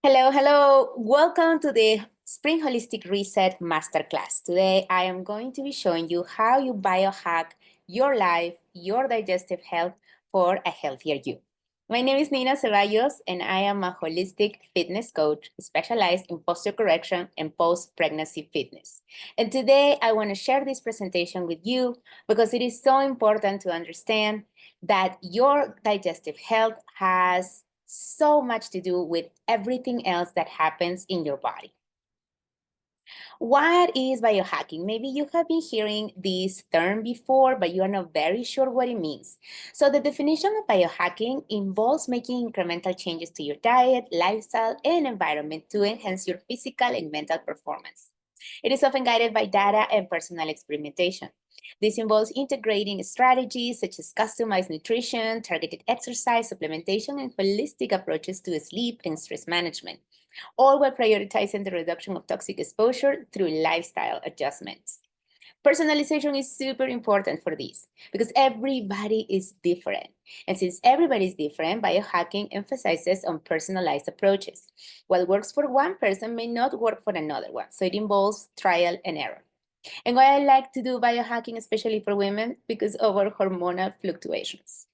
Hello, hello. Welcome to the Spring Holistic Reset Masterclass. Today, I am going to be showing you how you biohack your life, your digestive health for a healthier you. My name is Nina Ceballos, and I am a holistic fitness coach specialized in posture correction and post-pregnancy fitness. And today, I want to share this presentation with you because it is so important to understand that your digestive health has so much to do with everything else that happens in your body. What is biohacking? Maybe you have been hearing this term before, but you are not very sure what it means. So the definition of biohacking involves making incremental changes to your diet, lifestyle, and environment to enhance your physical and mental performance. It is often guided by data and personal experimentation. This involves integrating strategies such as customized nutrition, targeted exercise, supplementation, and holistic approaches to sleep and stress management, all while prioritizing the reduction of toxic exposure through lifestyle adjustments. Personalization is super important for this because everybody is different. And since everybody is different, biohacking emphasizes on personalized approaches. What works for one person may not work for another one. So it involves trial and error. And why I like to do biohacking, especially for women, because of our hormonal fluctuations.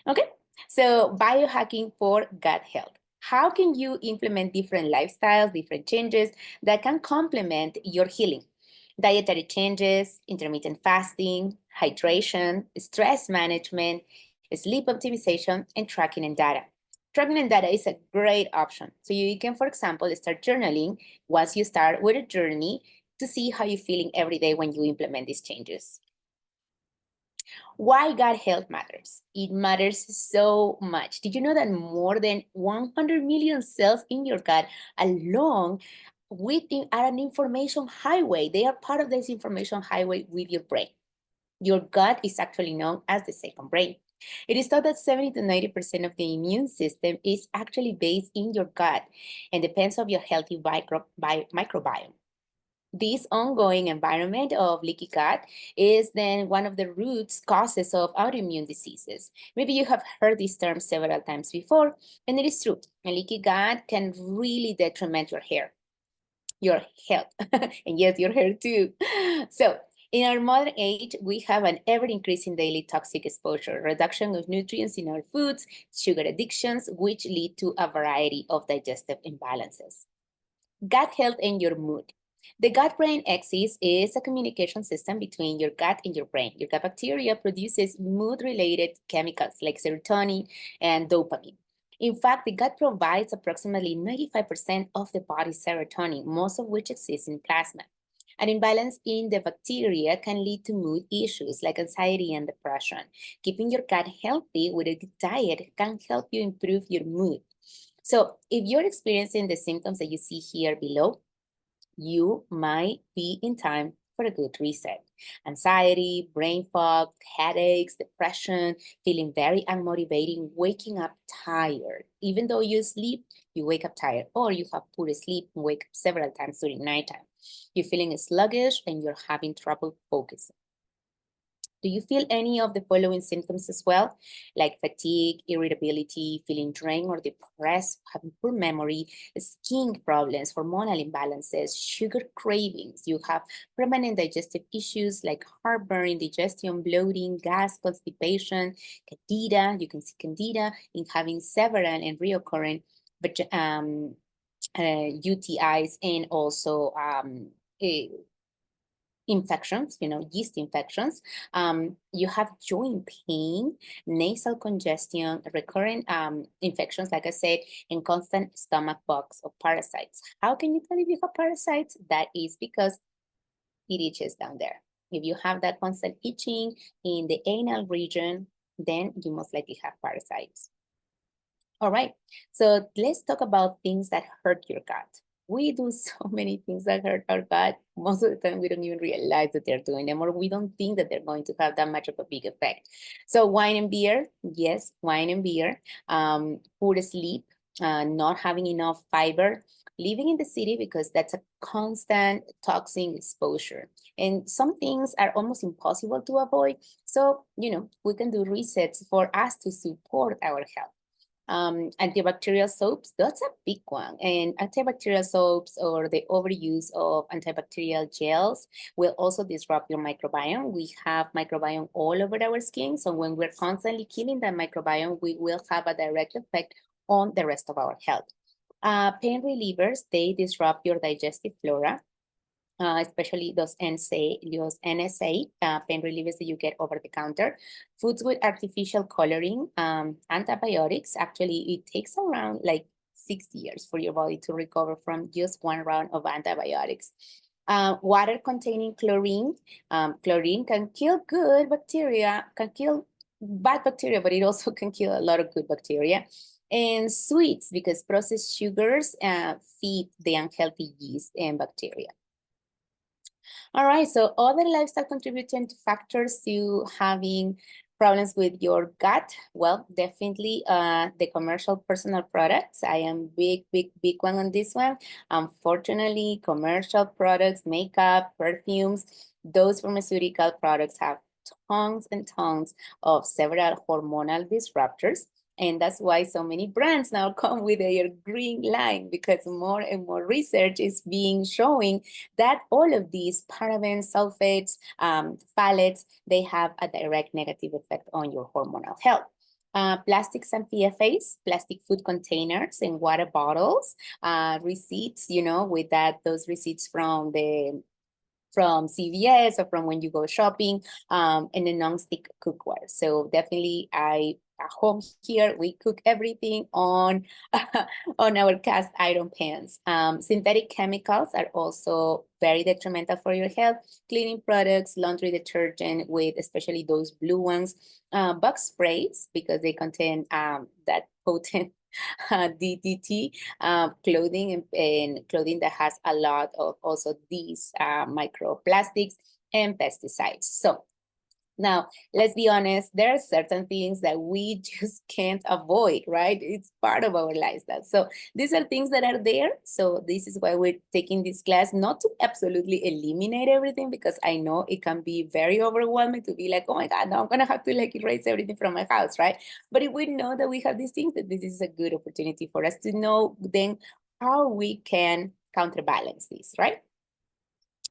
Okay, so biohacking for gut health. How can you implement different lifestyles, different changes that can complement your healing? Dietary changes, intermittent fasting, hydration, stress management, sleep optimization, and tracking and data. Tracking and data is a great option. So you can, for example, start journaling once you start with a journey to see how you're feeling every day when you implement these changes. Why gut health matters? It matters so much. Did you know that more than 100 million cells in your gut alone are an information highway? They are part of this information highway with your brain. Your gut is actually known as the second brain. It is thought that 70 to 90% of the immune system is actually based in your gut and depends on your healthy microbiome. This ongoing environment of leaky gut is then one of the root causes of autoimmune diseases. Maybe you have heard this term several times before, and it is true. A leaky gut can really detriment your health, and yes, your hair too. So, in our modern age, we have an ever-increasing daily toxic exposure, reduction of nutrients in our foods, sugar addictions, which lead to a variety of digestive imbalances. Gut health and your mood. The gut-brain axis is a communication system between your gut and your brain. Your gut bacteria produces mood-related chemicals like serotonin and dopamine. In fact, the gut provides approximately 95% of the body's serotonin, most of which exists in plasma. An imbalance in the bacteria can lead to mood issues like anxiety and depression. Keeping your gut healthy with a good diet can help you improve your mood. So if you're experiencing the symptoms that you see here below, you might be in time for a good reset. Anxiety, brain fog, headaches, depression, feeling very unmotivated, waking up tired. Even though you sleep, you wake up tired, or you have poor sleep and wake up several times during nighttime. You're feeling sluggish and you're having trouble focusing. Do you feel any of the following symptoms as well? Like fatigue, irritability, feeling drained or depressed, having poor memory, skin problems, hormonal imbalances, sugar cravings. You have permanent digestive issues like heartburn, indigestion, bloating, gas, constipation, candida. You can see candida in having several and reoccurring UTIs and also infections, yeast infections. You have joint pain, nasal congestion, recurrent infections, like I said, and constant stomach bugs or parasites. How can you tell if you have parasites? That is because it itches down there. If you have that constant itching in the anal region, then you most likely have parasites. All right, so let's talk about things that hurt your gut. We do so many things that hurt our gut. Most of the time, we don't even realize that they're doing them, or we don't think that they're going to have that much of a big effect. So wine and beer, yes, wine and beer. Poor sleep, not having enough fiber, living in the city because that's a constant toxin exposure. And some things are almost impossible to avoid. So, we can do resets for us to support our health. Antibacterial soaps, that's a big one. And antibacterial soaps or the overuse of antibacterial gels will also disrupt your microbiome. We have microbiome all over our skin. So when we're constantly killing that microbiome, we will have a direct effect on the rest of our health. Pain relievers, they disrupt your digestive flora. Especially those NSA pain relievers that you get over the counter. Foods with artificial coloring, antibiotics, actually it takes around like 6 years for your body to recover from just one round of antibiotics. Water containing chlorine. Chlorine can kill good bacteria, can kill bad bacteria, but it also can kill a lot of good bacteria. And sweets, because processed sugars feed the unhealthy yeast and bacteria. All right, so other lifestyle contributing factors to having problems with your gut, well, definitely the commercial personal products. I am big one on this one. Unfortunately, commercial products, makeup, perfumes, those pharmaceutical products have tons and tons of several hormonal disruptors. And that's why so many brands now come with their green line, because more and more research is being showing that all of these parabens, sulfates, phthalates, they have a direct negative effect on your hormonal health. Plastics and PFAs, plastic food containers and water bottles, receipts, you know, with that, those receipts from CVS or from when you go shopping, and the non-stick cookware. So definitely at home here, we cook everything on, on our cast iron pans. Synthetic chemicals are also very detrimental for your health. Cleaning products, laundry detergent with especially those blue ones, bug sprays because they contain that potent DDT, clothing and clothing that has a lot of also these microplastics and pesticides. So now, let's be honest, there are certain things that we just can't avoid, right? It's part of our lifestyle. So these are things that are there. So this is why we're taking this class, not to absolutely eliminate everything, because I know it can be very overwhelming to be like, oh my God, now I'm going to have to like erase everything from my house, right? But if we know that we have these things, that this is a good opportunity for us to know then how we can counterbalance this, right?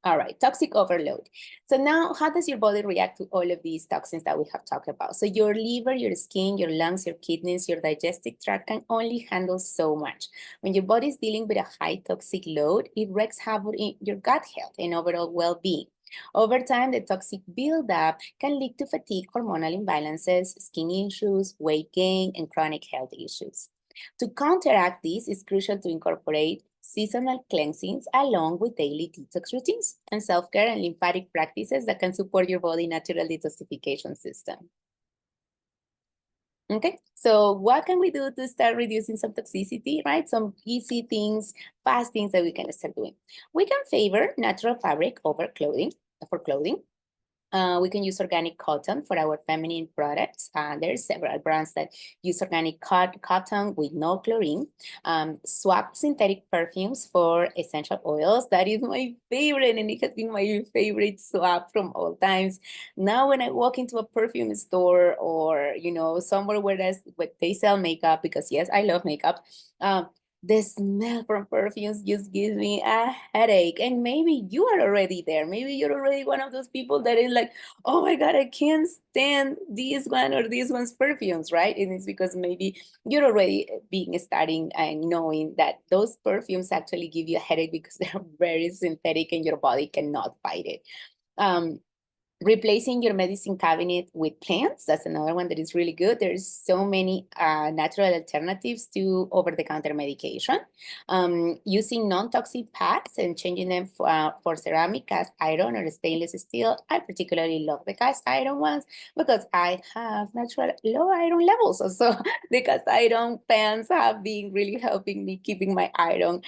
All right, toxic overload. So now how does your body react to all of these toxins that we have talked about? So your liver, your skin, your lungs, your kidneys, your digestive tract can only handle so much. When your body is dealing with a high toxic load, it wreaks havoc in your gut health and overall well-being. Over time, the toxic buildup can lead to fatigue, hormonal imbalances, skin issues, weight gain, and chronic health issues. To counteract this, it's crucial to incorporate seasonal cleansings along with daily detox routines and self-care and lymphatic practices that can support your body's natural detoxification system. Okay, so what can we do to start reducing some toxicity, right? Some easy things, fast things that we can start doing. We can favor natural fabric over clothing, for clothing. We can use organic cotton for our feminine products. There's several brands that use organic cotton with no chlorine. Swap synthetic perfumes for essential oils. That is my favorite, and it has been my favorite swap from all times. Now, when I walk into a perfume store or, you know, somewhere where they sell makeup, because yes, I love makeup, the smell from perfumes just gives me a headache. And maybe you are already there. Maybe you're already one of those people that is like, oh my God, I can't stand this one or this one's perfumes, right? And it's because maybe you're already starting and knowing that those perfumes actually give you a headache because they're very synthetic and your body cannot fight it. Replacing your medicine cabinet with plants, that's another one that is really good. There's so many natural alternatives to over-the-counter medication. Using non-toxic pads and changing them for ceramic, cast iron, or stainless steel. I particularly love the cast iron ones because I have natural low iron levels. So the cast iron pans have been really helping me keeping my iron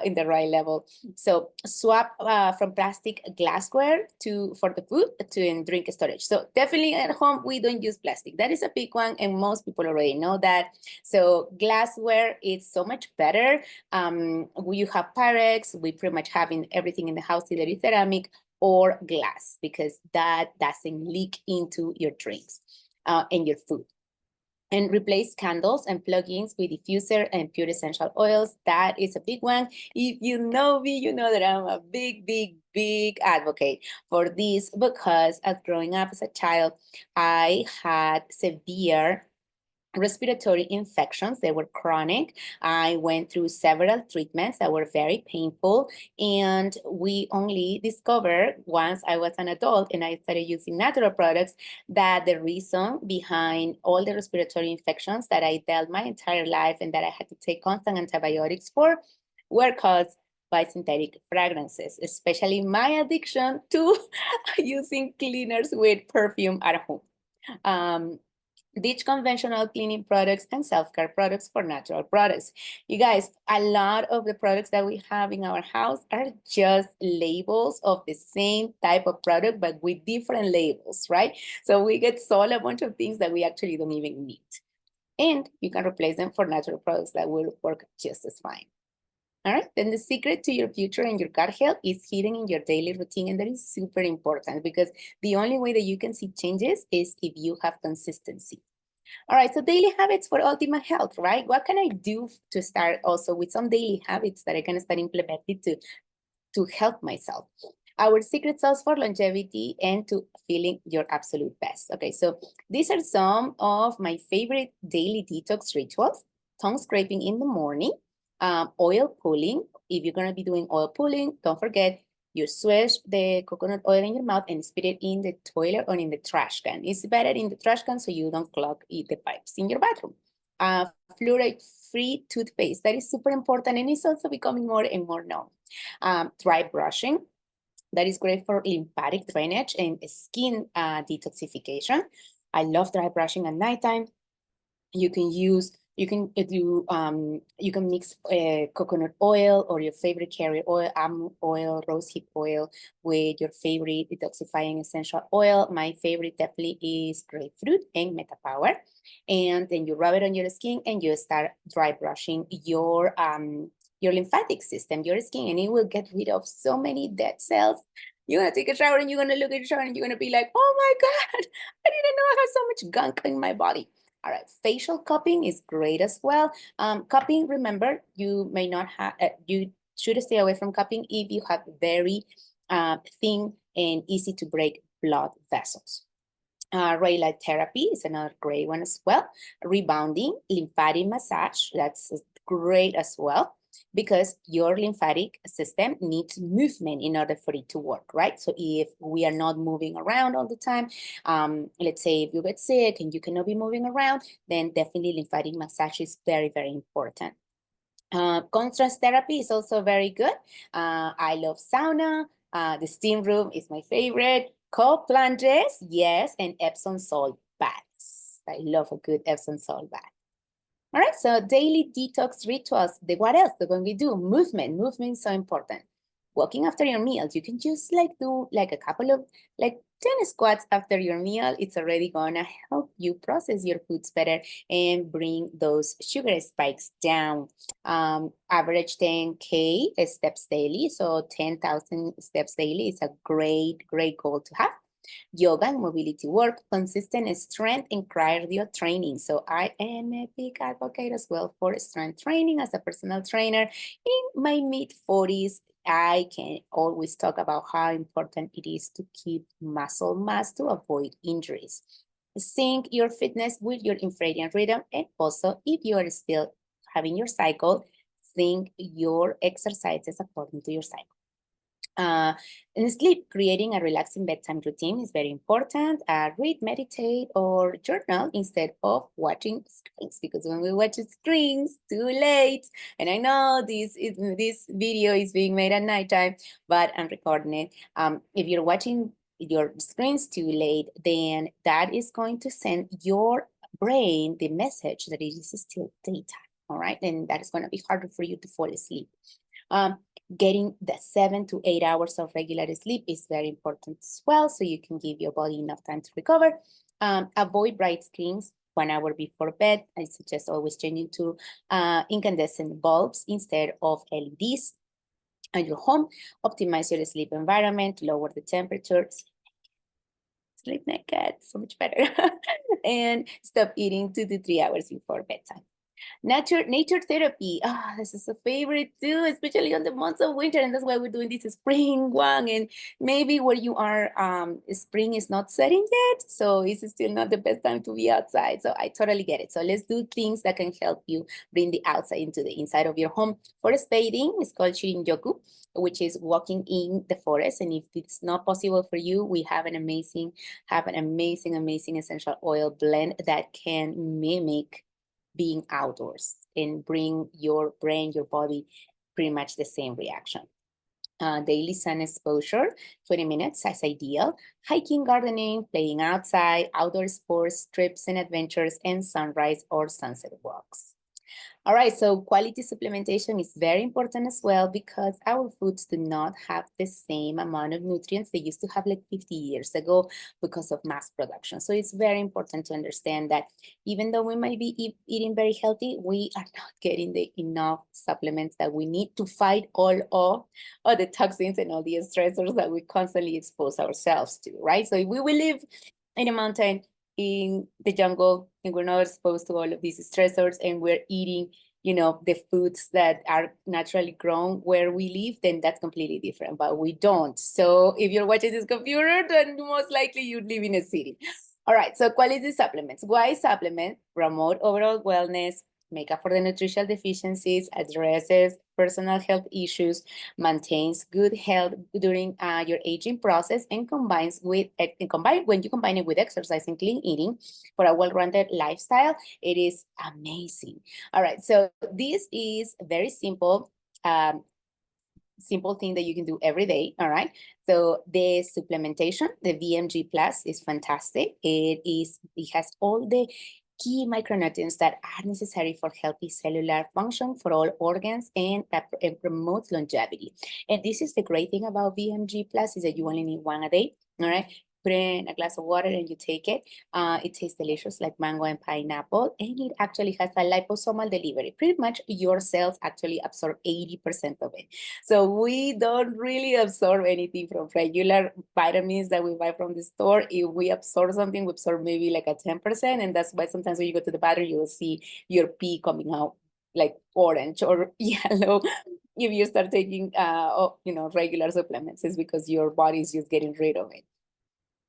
in the right level. So swap from plastic glassware for the food to drink storage. So definitely at home, we don't use plastic. That is a big one, and most people already know that. So glassware is so much better. You have Pyrex, we pretty much have everything in the house, either is ceramic or glass, because that doesn't leak into your drinks and your food. And replace candles and plugins with diffuser and pure essential oils. That is a big one. If you know me, you know that I'm a big advocate for this because as growing up as a child, I had severe respiratory infections. They were chronic. I went through several treatments that were very painful. And we only discovered once I was an adult and I started using natural products that the reason behind all the respiratory infections that I dealt my entire life and that I had to take constant antibiotics for were caused by synthetic fragrances, especially my addiction to using cleaners with perfume at home. Um, Ditch conventional cleaning products and self-care products for natural products. You guys, a lot of the products that we have in our house are just labels of the same type of product, but with different labels, right? So we get sold a bunch of things that we actually don't even need. And you can replace them for natural products that will work just as fine. All right, then the secret to your future and your gut health is hidden in your daily routine, and that is super important because the only way that you can see changes is if you have consistency. All right, so daily habits for ultimate health, right? What can I do to start also with some daily habits that I can start implementing to help myself? Our secret sauce for longevity and to feeling your absolute best. Okay, so these are some of my favorite daily detox rituals. Tongue scraping in the morning, oil pulling. If you're gonna be doing oil pulling, don't forget you swish the coconut oil in your mouth and spit it in the toilet or in the trash can. It's better in the trash can so you don't clog the pipes in your bathroom. Fluoride-free toothpaste. That is super important and it's also becoming more and more known. Dry brushing. That is great for lymphatic drainage and skin detoxification. I love dry brushing at nighttime. You can mix coconut oil or your favorite carrier oil, almond oil, rosehip oil with your favorite detoxifying essential oil. My favorite definitely is grapefruit and metapower. And then you rub it on your skin and you start dry brushing your lymphatic system, your skin, and it will get rid of so many dead cells. You're gonna take a shower and you're gonna look at your shower and you're gonna be like, oh my God, I didn't know I had so much gunk in my body. All right, facial cupping is great as well. Cupping, remember, you may not have, you should stay away from cupping if you have very thin and easy to break blood vessels. Ray light therapy is another great one as well. Rebounding, lymphatic massage, that's great as well because your lymphatic system needs movement in order for it to work, right? So if we are not moving around all the time, let's say if you get sick and you cannot be moving around, then definitely lymphatic massage is very, very important. Contrast therapy is also very good. I love sauna. The steam room is my favorite. Cold plunges, yes, and Epsom salt baths. I love a good Epsom salt bath. All right, so daily detox rituals. What else? When we do movement, movement is so important. Walking after your meals, you can just do a couple of 10 squats after your meal. It's already gonna help you process your foods better and bring those sugar spikes down. Average 10K steps daily, so 10,000 steps daily is a great goal to have. Yoga and mobility work, consistent strength and cardio training. So I am a big advocate as well for strength training as a personal trainer. In my mid-40s, I can always talk about how important it is to keep muscle mass to avoid injuries. Sync your fitness with your infradian rhythm, and also if you are still having your cycle, sync your exercises according to your cycle. In sleep, creating a relaxing bedtime routine is very important. Read, meditate, or journal instead of watching screens, because when we watch screens too late, and I know this video is being made at nighttime, but I'm recording it. If you're watching your screens too late, then that is going to send your brain the message that it is still daytime. All right, and that is going to be harder for you to fall asleep. Getting the 7 to 8 hours of regular sleep is very important as well, so you can give your body enough time to recover. Avoid bright screens 1 hour before bed. I suggest always changing to incandescent bulbs instead of LEDs at your home. Optimize your sleep environment, lower the temperature. Sleep naked, so much better. and stop eating 2 to 3 hours before bedtime. Nature therapy. This is a favorite too, especially on the months of winter, and that's why we're doing this spring one. And maybe where you are, spring is not setting yet, so it's still not the best time to be outside. So I totally get it. So let's do things that can help you bring the outside into the inside of your home. Forest bathing is called Shinrin-yoku, which is walking in the forest. And if it's not possible for you, we have an amazing essential oil blend that can mimic being outdoors and bring your brain, your body, pretty much the same reaction. Daily sun exposure, 20 minutes as ideal. Hiking, gardening, playing outside, outdoor sports, trips and adventures, and sunrise or sunset walks. All right, so quality supplementation is very important as well because our foods do not have the same amount of nutrients they used to have like 50 years ago because of mass production. So it's very important to understand that even though we might be eating very healthy, we are not getting the enough supplements that we need to fight all the toxins and all the stressors that we constantly expose ourselves to, right? So if we will live in a mountain, in the jungle, and we're not exposed to all of these stressors, and we're eating, the foods that are naturally grown where we live, then that's completely different, but we don't. So if you're watching this computer, then most likely you live in a city. All right, so quality supplements. Why supplement? Promote overall wellness, make up for the nutritional deficiencies, addresses personal health issues, maintains good health during your aging process, and when you combine it with exercise and clean eating for a well-rounded lifestyle, it is amazing. All right, so this is very simple. Simple thing that you can do every day. All right. So the supplementation, the VMG Plus, is fantastic. It has all the key micronutrients that are necessary for healthy cellular function for all organs, and that promotes longevity. And this is the great thing about VMG Plus, is that you only need one a day. All right. Put it in a glass of water and you take it. It tastes delicious, like mango and pineapple, and it actually has a liposomal delivery. Pretty much your cells actually absorb 80% of it. So we don't really absorb anything from regular vitamins that we buy from the store. If we absorb something, we absorb maybe like a 10%, and that's why sometimes when you go to the bathroom, you will see your pee coming out like orange or yellow. If you start taking, regular supplements, it's because your body is just getting rid of it.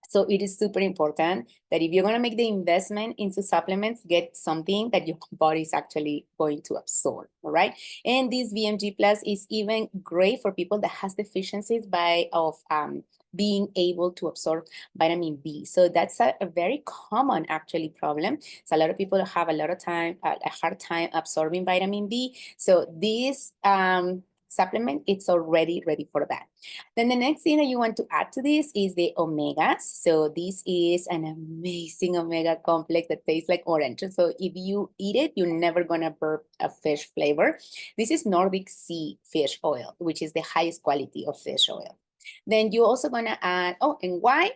So it is super important that if you're going to make the investment into supplements, get something that your body is actually going to absorb, all right? And this VMG Plus is even great for people that has deficiencies of being able to absorb vitamin B. So that's a very common actually problem. So a lot of people have a hard time absorbing vitamin B. So this supplement, it's already ready for that. Then the next thing that you want to add to this is the omegas. So this is an amazing omega complex that tastes like orange. So if you eat it, you're never gonna burp a fish flavor. This is Nordic Sea fish oil, which is the highest quality of fish oil. Then you're also gonna add, and why?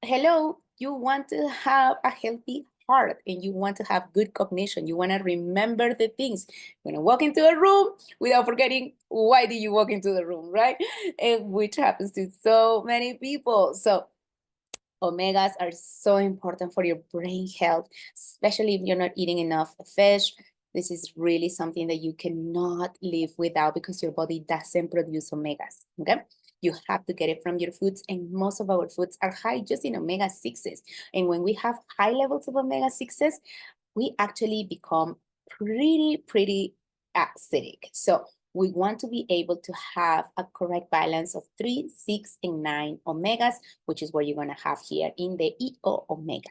Hello, you want to have a healthy heart and you want to have good cognition. You want to remember the things. You're going to walk into a room without forgetting why did you walk into the room, right? And which happens to so many people. So omegas are so important for your brain health, especially if you're not eating enough fish. This is really something that you cannot live without because your body doesn't produce omegas, okay? You have to get it from your foods, and most of our foods are high just in omega-6s. And when we have high levels of omega-6s, we actually become pretty acidic. So we want to be able to have a correct balance of 3, 6, and 9 omegas, which is what you're going to have here in the EO omega.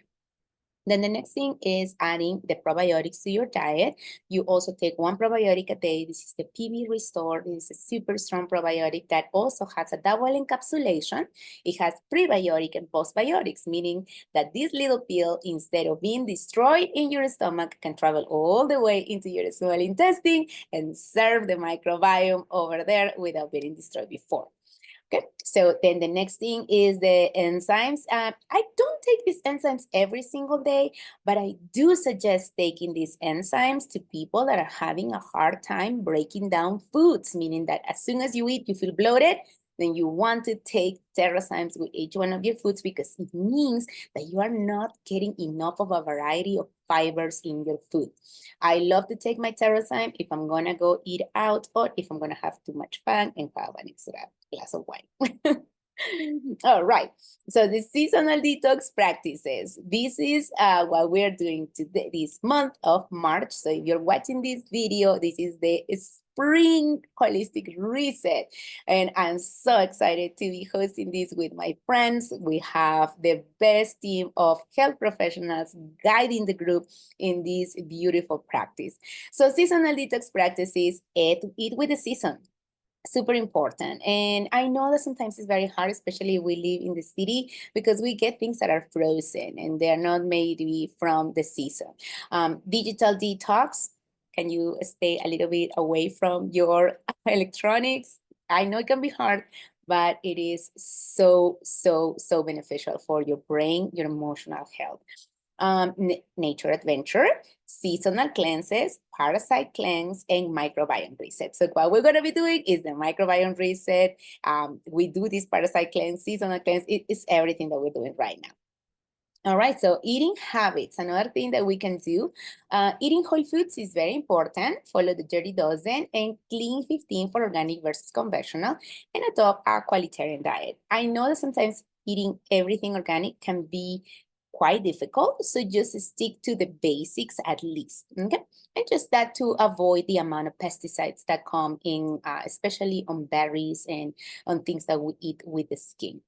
Then the next thing is adding the probiotics to your diet. You also take 1 probiotic a day. This is the PB Restore. This is a super strong probiotic that also has a double encapsulation. It has prebiotic and postbiotics, meaning that this little pill, instead of being destroyed in your stomach, can travel all the way into your small intestine and serve the microbiome over there without being destroyed before. Okay, so then the next thing is the enzymes. I don't take these enzymes every single day, but I do suggest taking these enzymes to people that are having a hard time breaking down foods, meaning that as soon as you eat, you feel bloated. then you want to take terrazymes with each one of your foods because it means that you are not getting enough of a variety of fibers in your food. I love to take my terrazyme if I'm gonna go eat out or if I'm gonna have too much fun and have an extra glass of wine. All right, so the seasonal detox practices. This is what we're doing today, this month of March. So if you're watching this video, this is the spring holistic reset. And I'm so excited to be hosting this with my friends. We have the best team of health professionals guiding the group in this beautiful practice. So seasonal detox practices, eat with the season. Super important. And I know that sometimes it's very hard, especially if we live in the city, because we get things that are frozen and they're not maybe from the season. Digital detox. Can you stay a little bit away from your electronics? I know it can be hard, but it is so, so, so beneficial for your brain, your emotional health. Nature adventure, seasonal cleanses, parasite cleanse, and microbiome reset. So what we're going to be doing is the microbiome reset. We do this parasite cleanse, seasonal cleanse. It is everything that we're doing right now. All right, so eating habits, another thing that we can do. Eating whole foods is very important. Follow the Dirty Dozen and Clean 15 for organic versus conventional, and adopt a qualitarian diet. I know that sometimes eating everything organic can be quite difficult, so just stick to the basics at least, okay? And just that to avoid the amount of pesticides that come in, especially on berries and on things that we eat with the skin.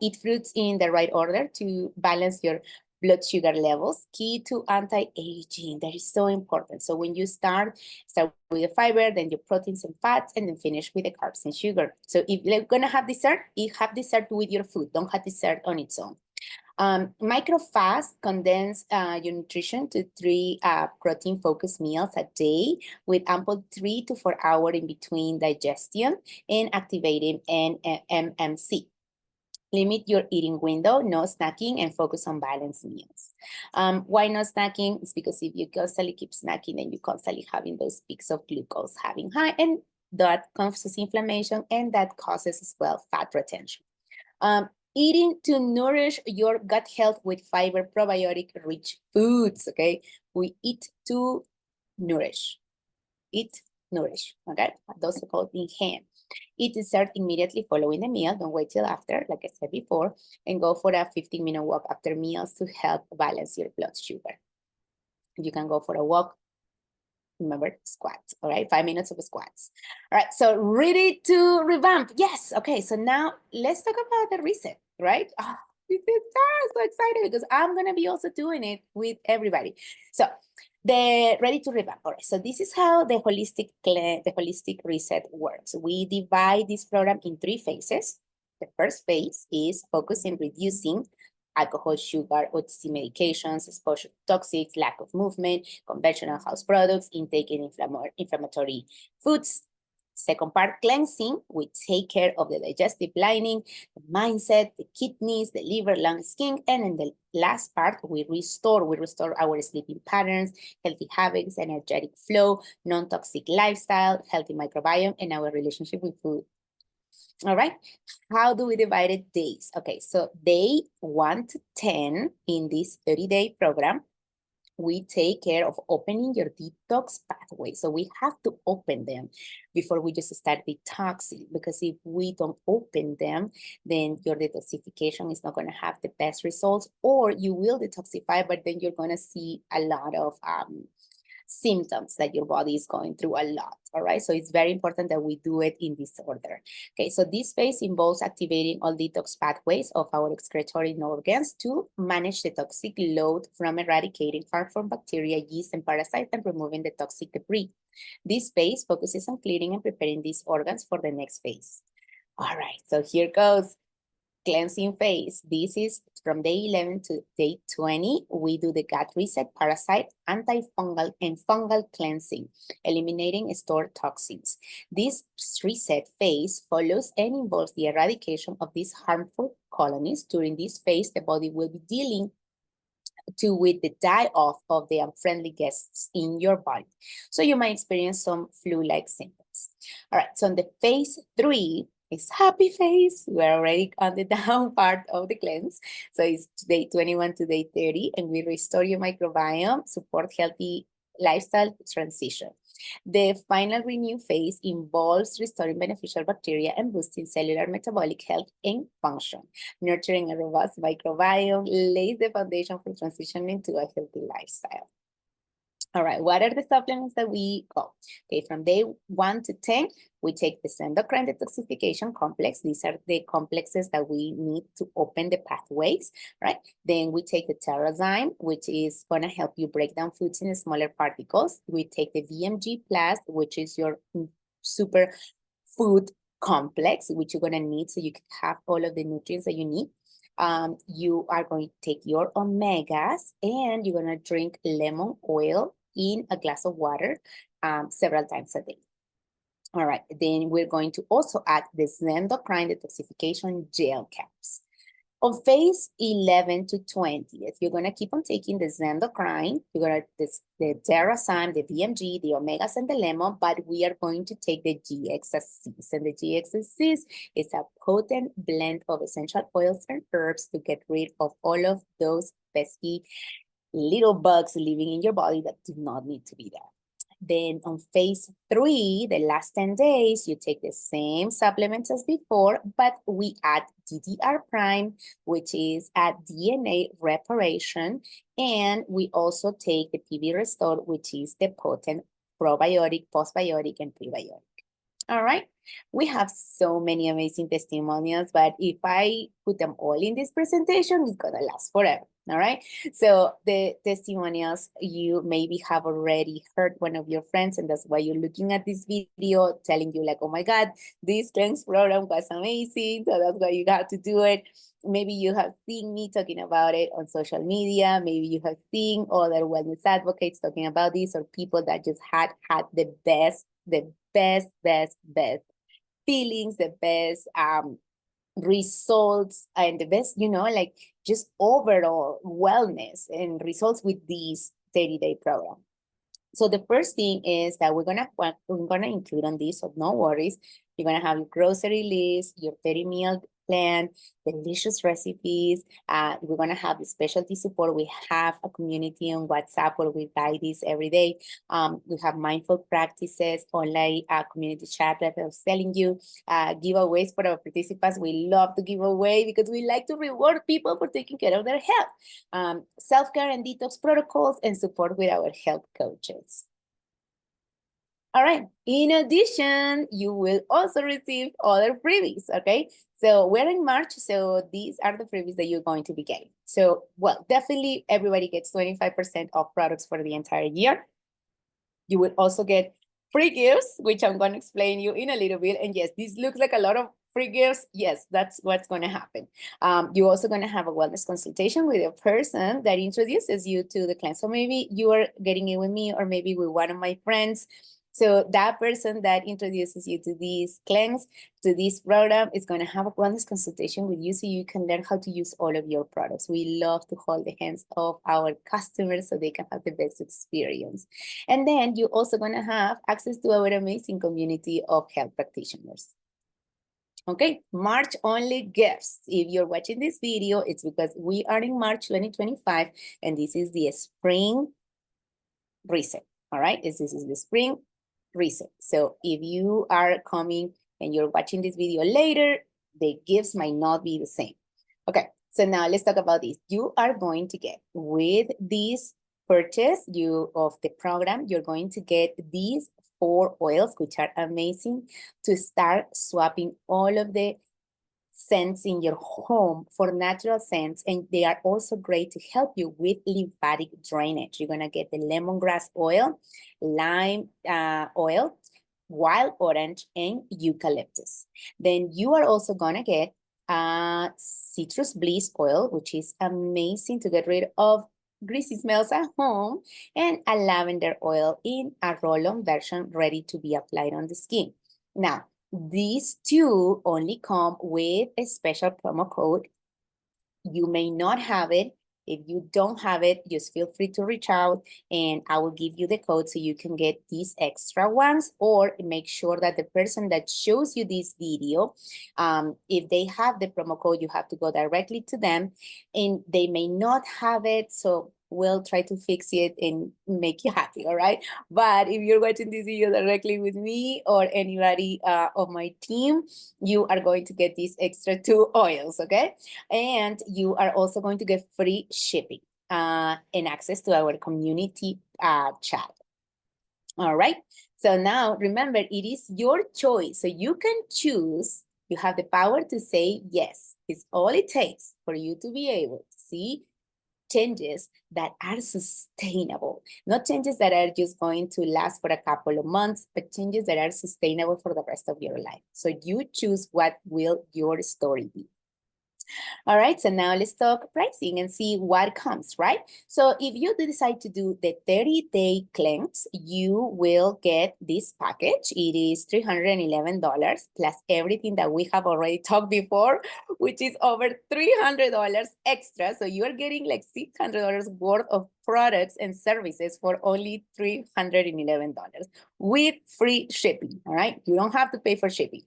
Eat fruits in the right order to balance your blood sugar levels. Key to anti-aging, that is so important. So when you start with the fiber, then your proteins and fats, and then finish with the carbs and sugar. So if you're gonna have dessert, you have dessert with your food. Don't have dessert on its own. Micro fast, condense your nutrition to 3 protein-focused meals a day with ample 3 to 4 hours in between digestion and activating MMC. Limit your eating window, no snacking, and focus on balanced meals. Why no snacking? It's because if you constantly keep snacking, then you're constantly having those peaks of glucose having high, and that causes inflammation, and that causes as well fat retention. Eating to nourish your gut health with fiber, probiotic-rich foods, okay? We eat to nourish. Eat, nourish, okay? Those are called in hand. Eat dessert immediately following the meal. Don't wait till after, like I said before, and go for a 15-minute walk after meals to help balance your blood sugar. You can go for a walk. Remember, squats, all right? 5 minutes of squats. All right, so ready to revamp. Yes, okay, so now let's talk about the reset, right? Oh, this is so excited because I'm gonna be also doing it with everybody. So the ready to revamp. All right, so this is how the holistic reset works. We divide this program in 3 phases. The first phase is focusing reducing alcohol, sugar, OTC medications, exposure to toxics, lack of movement, conventional house products, intake in inflammatory foods. Second part, cleansing. We take care of the digestive lining, the mindset, the kidneys, the liver, lung, skin. And in the last part, we restore our sleeping patterns, healthy habits, energetic flow, non-toxic lifestyle, healthy microbiome, and our relationship with food. All right, how do we divide it days? Okay, so day 1 to 10 in this 30-day program, we take care of opening your detox pathway. So we have to open them before we just start detoxing, because if we don't open them, then your detoxification is not going to have the best results, or you will detoxify, but then you're going to see a lot of symptoms that your body is going through a lot. All right, so it's very important that we do it in this order. Okay, so this phase involves activating all detox pathways of our excretory organs to manage the toxic load from eradicating harmful bacteria, yeast, and parasites, and removing the toxic debris. This phase focuses on cleaning and preparing these organs for the next phase. All right, so here goes. Cleansing phase. This is from day 11 to day 20. We do the gut reset, parasite, antifungal, and fungal cleansing, eliminating stored toxins. This reset phase follows and involves the eradication of these harmful colonies. During this phase, the body will be dealing with the die-off of the unfriendly guests in your body. So you might experience some flu-like symptoms. All right, so in the phase 3, It's happy face. We're already on the down part of the cleanse. So it's day 21 to day 30, and we restore your microbiome, support healthy lifestyle transition. The final renew phase involves restoring beneficial bacteria and boosting cellular metabolic health and function. Nurturing a robust microbiome lays the foundation for transitioning to a healthy lifestyle. All right, what are the supplements that we go? Okay, from day 1 to 10, we take the endocrine detoxification complex. These are the complexes that we need to open the pathways, right? Then we take the Terrazyme, which is gonna help you break down foods in smaller particles. We take the VMG Plus, which is your super food complex, which you're gonna need so you can have all of the nutrients that you need. You are going to take your omegas and you're going to drink lemon oil in a glass of water several times a day. All right, then we're going to also add the endocrine detoxification gel caps. On phase 11 to 20, you're going to keep on taking the endocrine, you're going to the Terrazyme, the VMG, the omegas, and the lemon, but we are going to take the GXSCs. And the GXSCs is a potent blend of essential oils and herbs to get rid of all of those pesky little bugs living in your body that do not need to be there. Then on phase 3, the last 10 days, you take the same supplements as before, but we add DDR prime, which is a DNA reparation. And we also take the PB Restore, which is the potent probiotic, postbiotic, and prebiotic. All right. We have so many amazing testimonials, but if I put them all in this presentation, it's going to last forever. All right. So the testimonials, you maybe have already heard one of your friends, and that's why you're looking at this video, telling you like, oh my God, this cleanse program was amazing. So that's why you got to do it. Maybe you have seen me talking about it on social media. Maybe you have seen other wellness advocates talking about this, or people that just had the best feelings, the best results, and the best, like just overall wellness and results with this 30-day program. So the first thing is that we're gonna include on this, so no worries. You're gonna have your grocery list, your 30-meal plan, delicious recipes. We're gonna have the specialty support. We have a community on WhatsApp where we guide this every day. We have mindful practices, online community chat that I was telling you, giveaways for our participants. We love to give away because we like to reward people for taking care of their health. Self-care and detox protocols, and support with our health coaches. All right. In addition, you will also receive other freebies, okay? So we're in March, so these are the freebies that you're going to be getting. So, well, definitely everybody gets 25% off products for the entire year. You will also get free gifts, which I'm going to explain you in a little bit. And yes, this looks like a lot of free gifts. Yes, that's what's going to happen. You're also going to have a wellness consultation with a person that introduces you to the cleanse. So maybe you are getting it with me, or maybe with one of my friends. So that person that introduces you to this cleanse, to this program, is going to have a wellness consultation with you so you can learn how to use all of your products. We love to hold the hands of our customers so they can have the best experience. And then you're also going to have access to our amazing community of health practitioners. Okay, March only gifts. If you're watching this video, it's because we are in March 2025, and this is the spring reset. All right, this is the spring reset. So if you are coming and you're watching this video later, the gifts might not be the same. Okay, so now let's talk about this. You are going to get, with this purchase of the program, you're going to get these 4 oils, which are amazing to start swapping all of the scents in your home for natural scents, and they are also great to help you with lymphatic drainage. You're gonna get the lemongrass oil, lime oil, wild orange, and eucalyptus. Then you are also gonna get citrus bliss oil, which is amazing to get rid of greasy smells at home, and a lavender oil in a roll-on version ready to be applied on the skin. Now, these 2 only come with a special promo code. You may not have it If you don't have it, just feel free to reach out and I will give you the code so you can get these extra ones, or make sure that the person that shows you this video, if they have the promo code, you have to go directly to them and they may not have it. So we'll try to fix it and make you happy, all right? But if you're watching this video directly with me or anybody of my team, you are going to get these extra 2 oils, okay? And you are also going to get free shipping and access to our community chat. All right. So now remember, it is your choice. So you can choose. You have the power to say yes. It's all it takes for you to be able to see changes that are sustainable, not changes that are just going to last for a couple of months, but changes that are sustainable for the rest of your life. So you choose what will your story be. All right, so now let's talk pricing and see what comes, right? So if you decide to do the 30-day cleanse, you will get this package. It is $311 plus everything that we have already talked before, which is over $300 extra. So you're getting like $600 worth of products and services for only $311 with free shipping, all right? You don't have to pay for shipping.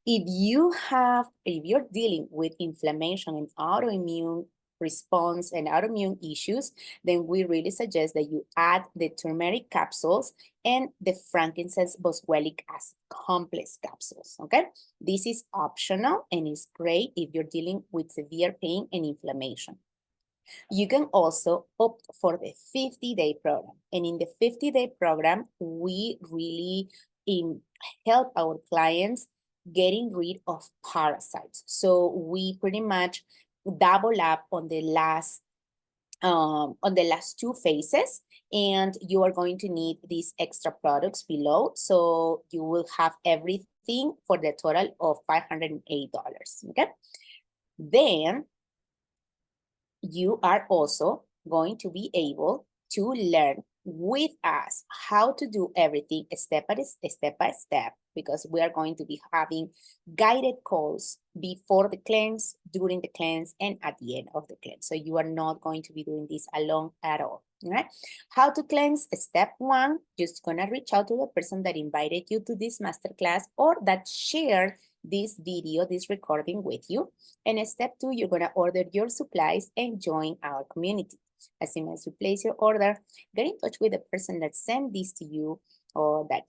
If you're dealing with inflammation and autoimmune response and autoimmune issues, then we really suggest that you add the turmeric capsules and the frankincense boswellic acid complex capsules, okay? This is optional and is great if you're dealing with severe pain and inflammation. You can also opt for the 50-day program. And in the 50-day program, we really help our clients getting rid of parasites. So we pretty much double up on the last 2 phases, and you are going to need these extra products below. So you will have everything for the total of $508, okay? Then you are also going to be able to learn with us how to do everything step by step, because we are going to be having guided calls before the cleanse, during the cleanse, and at the end of the cleanse. So you are not going to be doing this alone at all. All right? How to cleanse? Step 1, just gonna reach out to the person that invited you to this masterclass or that shared this video, this recording with you. And step 2, you're gonna order your supplies and join our community. As soon as you place your order, get in touch with the person that sent this to you or that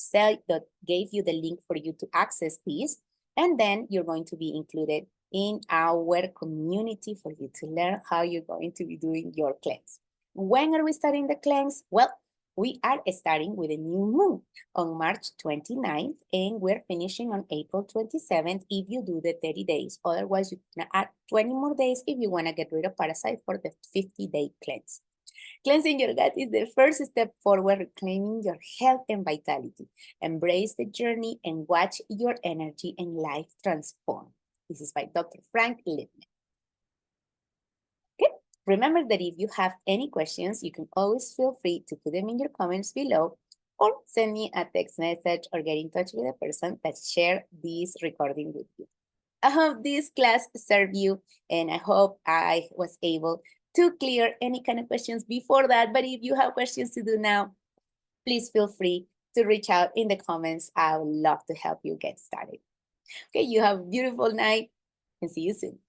gave you the link for you to access this. And then you're going to be included in our community for you to learn how you're going to be doing your cleanse. When are we starting the cleanse? Well, we are starting with a new moon on March 29th, and we're finishing on April 27th if you do the 30 days. Otherwise, you can add 20 more days if you want to get rid of parasites for the 50-day cleanse. Cleansing your gut is the first step forward, reclaiming your health and vitality. Embrace the journey and watch your energy and life transform. This is by Dr. Frank Lipman. Okay. Remember that if you have any questions, you can always feel free to put them in your comments below or send me a text message or get in touch with the person that shared this recording with you. I hope this class served you, and I hope I was able to clear any kind of questions before that. But if you have questions to do now, please feel free to reach out in the comments. I would love to help you get started. Okay, you have a beautiful night and see you soon.